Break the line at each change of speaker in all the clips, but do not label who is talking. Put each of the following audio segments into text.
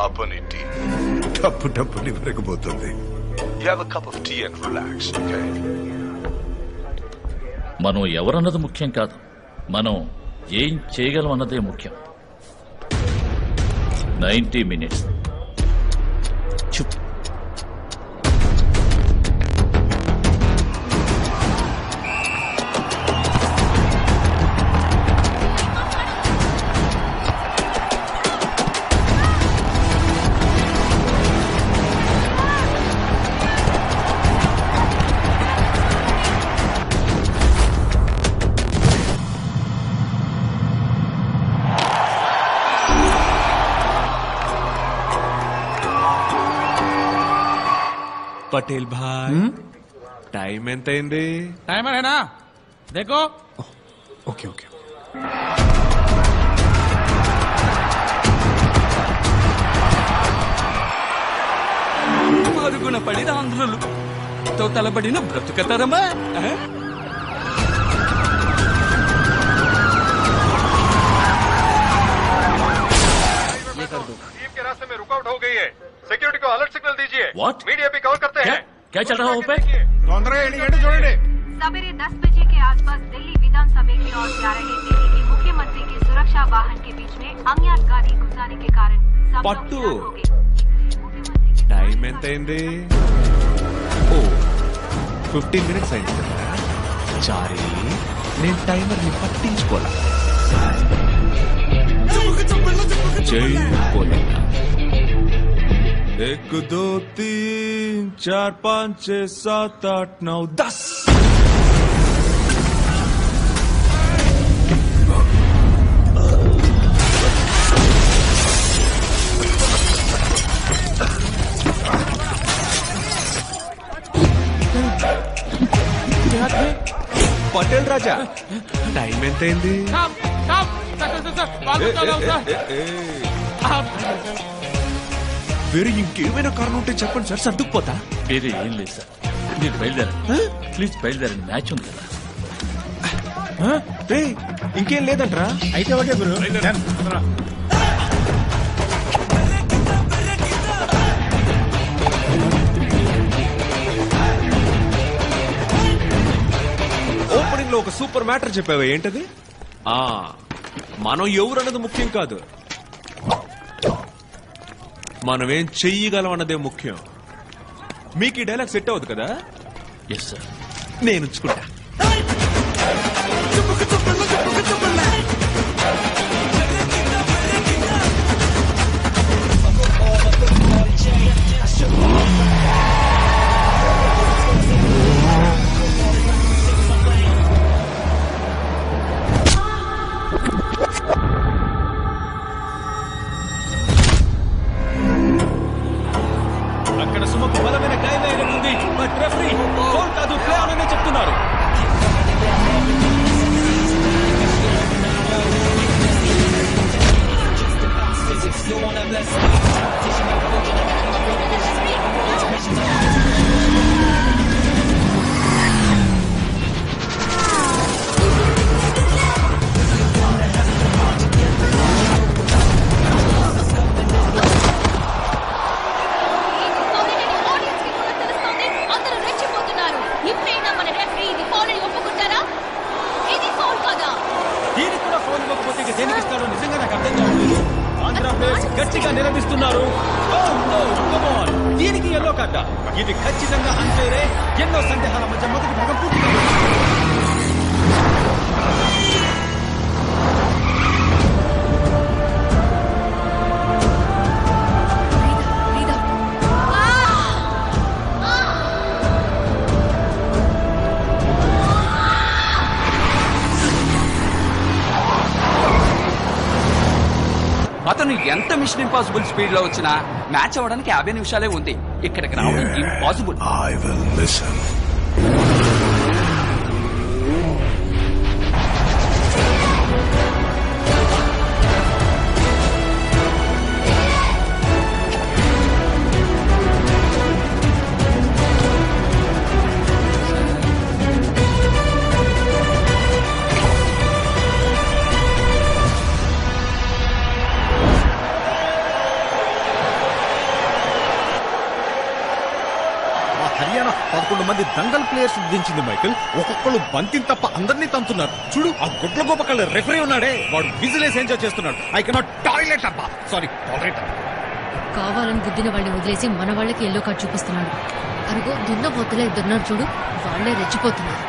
Apani tea. Tappu నివ్వరకపోతుంది. You have a cup of tea and relax, okay?
మనం ఎవరన్నది ముఖ్యం కాదు, మనం ఏం చేయగలం అన్నదే ముఖ్యం. 90 minutes. చుప్.
पटेल भाई टाइम ఎంత అయింది?
टाइमर है ना, देखो.
Okay okay.
మరుగున పడిన ఆంధ్రులు తో తలబడిన బ్రతుకతరమా?
टीम के रास्ते में रुकावट हो गई है. सिक्योरिटी को अलर्ट सिग्नल दीजिए.
What?
मीडिया भी कवर करते हैं.
क्या चल रहा है ऊपर?
सवेरे 10 बजे के आसपास दिल्ली विधानसभा की ओर जा रहे दिल्ली के मुख्यमंत्री के सुरक्षा वाहन के बीच में अज्ञात गाड़ी घुसाने के कारण
पट्टू टाइम ఎంత అయింది? ఓ 15 minutes అయింది కదా. చారీ నేను టైమర్ ని పట్టించుకోలా. జై పోలే. 1 2 3 4 5 6 7 8 9 10. పటేల్ రాజా టైం ఎంత అయింది? వేరే ఇంకేమైనా కారణం ఉంటే చెప్పండి సార్, సర్దుకుపోతా.
వేరే ఏం లేదు సార్, మీరు బయలుదేరండి ప్లీజ్, బయలుదేరండి, మ్యాచ్ ఉంది కదా.
ఇంకేం లేదంటరా?
అయితే ఓకే గురు.
ఓపెనింగ్ లో ఒక సూపర్ మ్యాటర్ చెప్పావా, ఏంటది? మనం ఎవరన్నది ముఖ్యం కాదు, మనం ఏం చెయ్యగలం అన్నదే ముఖ్యం. మీకు ఈ డైలాగ్ సెట్ అవ్వదు కదా?
ఎస్ సార్,
నేను ఉంచుకుంటా.
అక్కడ సుమకు బలమైన గాయమేయడం ఉంది, బట్ రెఫరీ ఫౌల్ కాదు, ప్లే ఆన్ అనే చెప్తున్నారు. దీనికి కూడా ఫౌల్ ఇవ్వకపోతే ఇక దేనికి ఇస్తాడో నిజంగా నాకు అర్థం కావట్లేదు. ఆంధ్ర ప్లేయర్స్ గట్టిగా నిలదీస్తున్నారు. దీనికి ఎల్లో కార్డ, ఇది ఖచ్చితంగా అంతేరే. ఎన్నో సందేహాల మధ్య మొదటి భాగం పూర్తిగా
అతను ఎంత మిషన్ ఇంపాసిబుల్ స్పీడ్ లో వచ్చినా మ్యాచ్ అవ్వడానికి 50 నిమిషాలే ఉంది. ఇక్కడికి రావడం impossible.
I will listen.
Haryana 11 మంది దంగల్ ప్లేయర్స్ దించింది మైకిల్. ఒక్కొక్కళ్ళు బంతిని తప్ప అందరినీ తంతున్నారు. చూడు ఆ గుడ్ల గోపకళ్ళ రెఫరీ ఉన్నాడే, వాడు విజిలేసి ఎంజాయ్ చేస్తున్నాడు. ఐ కెనాట్ టాయిలెట్ అబ్బా, సారీ టాయిలెట్.
కావాలని గుద్దిన వాళ్ళని వదిలేసి మన వాళ్ళకి ఎల్లో కార్డ్ చూపిస్తున్నాడు. అరుగో దున్న పోతులే ఇద్దరున్నారు చూడు, వాళ్ళే రెచ్చిపోతున్నారు.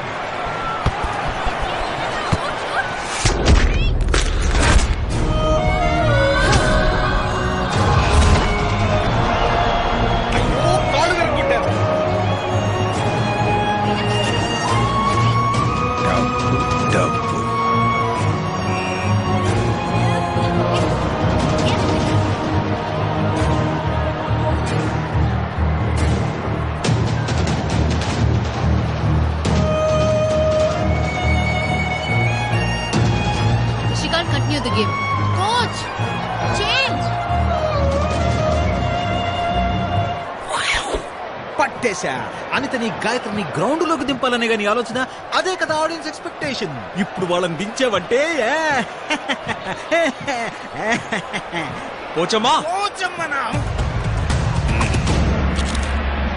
Continue the game. Coach! Change!
పట్టేశా. అనితని గాయత్రిని గ్రౌండ్ లోకి దింపాలనే గాని ఆలోచన, అదే కదా ఆడియన్స్ ఎక్స్పెక్టేషన్. ఇప్పుడు వాళ్ళని దించావంటే పోచమ్మా పోచమ్మనా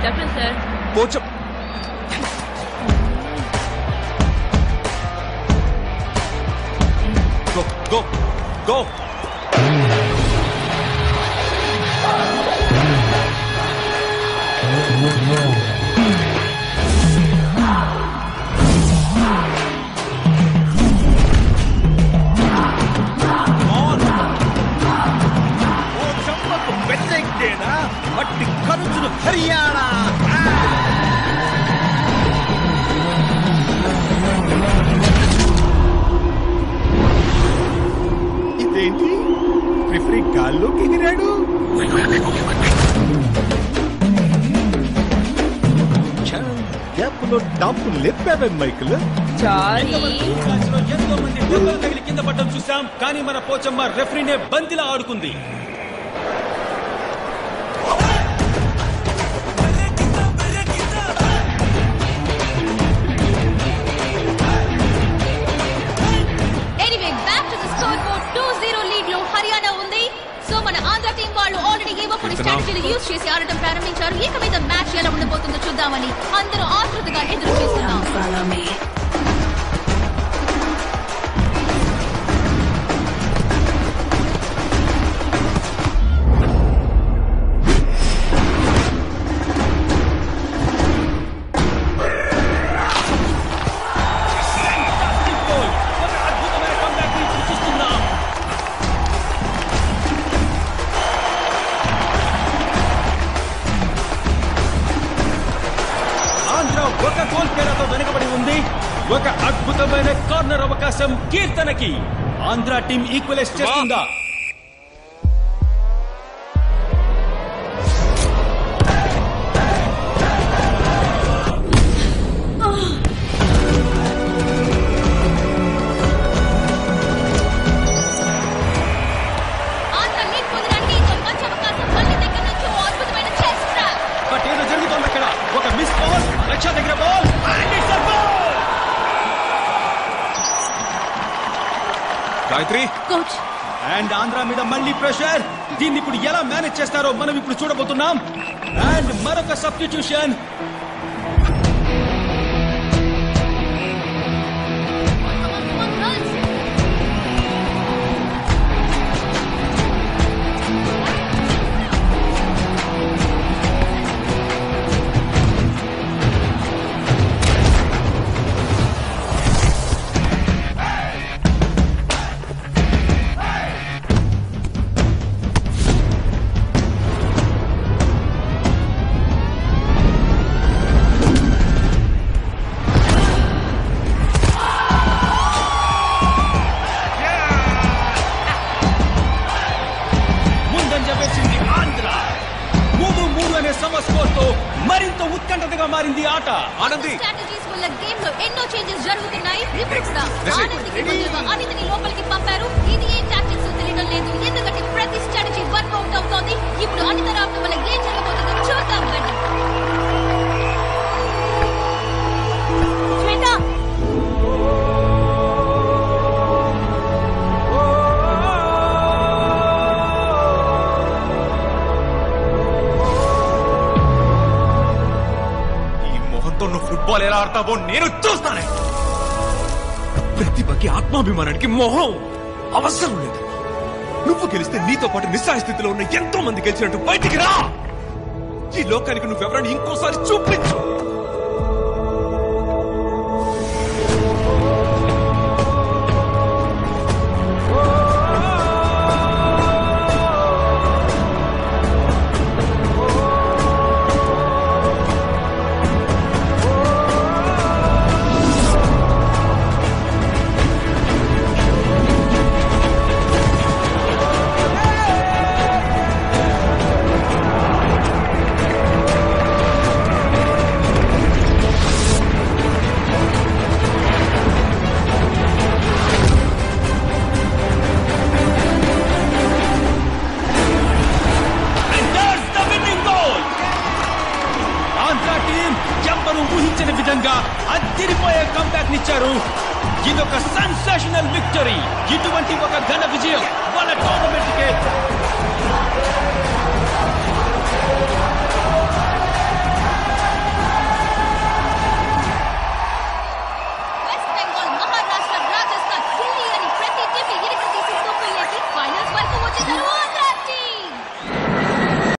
చెప్పండి sir.
Pocham Go, go, go! పెద్దెక్కేనా మట్టి ఖర్చులు హర్యానా. ఇదేంటి రిఫరీ గాల్లోకి ఎగిరాడు? గ్యాప్లో టాపు లేపావే మైకిల్. ఎంతో మంది దెబ్బలు తగిలి కింద పడ్డం చూసాం, కానీ మన Pochamma రెఫరీనే బంతిలా ఆడుకుంది.
Anyway, back to the scoreboard. 2-0 lead లో హర్యానా ఉంది. సో మన ఆంధ్ర టీం వాళ్ళు ఆల్రెడీ ఏవో కొన్ని స్ట్రాటజీలు యూజ్ చేసి ఆడటం ప్రారంభించారు. ఇక మీద మ్యాచ్ ఎలా ఉండబోతుందో చూద్దామని అందరూ ఆతృతగా ఎదురు చూస్తున్నాం.
ఒక గోల్ తేడాతో వెనుకబడి ఉంది. ఒక అద్భుతమైన కార్నర్ అవకాశం కీర్తనకి. ఆంధ్ర టీం ఈక్వలైజ్ చేస్తుందా? బట్ ఏదో జరుగుతోంది అక్కడ. ఒక మిస్ బాల్, లక్ష్య దగ్గర ball, and it's a goal. Gayatri
coach
and Andhra మీద మళ్ళీ ప్రెషర్. దీన్ని ఇప్పుడు ఎలా మేనేజ్ చేస్తారో మనం ఇప్పుడు చూడబోతున్నాం. అండ్ మరొక సబ్స్టిట్యూషన్. మరింత ఉత్కంఠగా మారింది ఆట. ఆనంది
స్ట్రాటజీస్ వల్ల గేమ్ లో ఎన్నో చేంజెస్ జరుగుతున్నాయి. ఇప్పుడు కూడా ఆనందికి బదులుగా అనితని లోపలికి పంపారు. ఇది ఏ టాక్టిక్స్ తెలియడం లేదు, ఎందుకంటే ప్రతి స్ట్రాటజీ వర్కౌట్ అవుతోంది. ఇప్పుడు అనిత రావడం వల్ల ఏం జరగబోతుందో చూద్దాం. శ్వేత
నువ్వు ఫుట్బాల్ ఎలా ఆడతావో నేను చూస్తానే. ప్రతిభకి ఆత్మాభిమానానికి మొహం అవసరం లేదు. నువ్వు గెలిస్తే నీతో పాటు నిస్సహాయ స్థితిలో ఉన్న ఎంతో మంది గెలిచినట్టు బయటికి రా. ఈ లోకానికి నువ్వెవరని ఇంకోసారి చూపించు. ఊహించిన విధంగా అదిరిపోయే కంబ్యాక్ నిచ్చారు. ఇదొక సెన్సేషనల్ విక్టరీ. ఇటువంటి ఒక ఘన విజయం వాళ్ళ టోర్నమెంట్ కే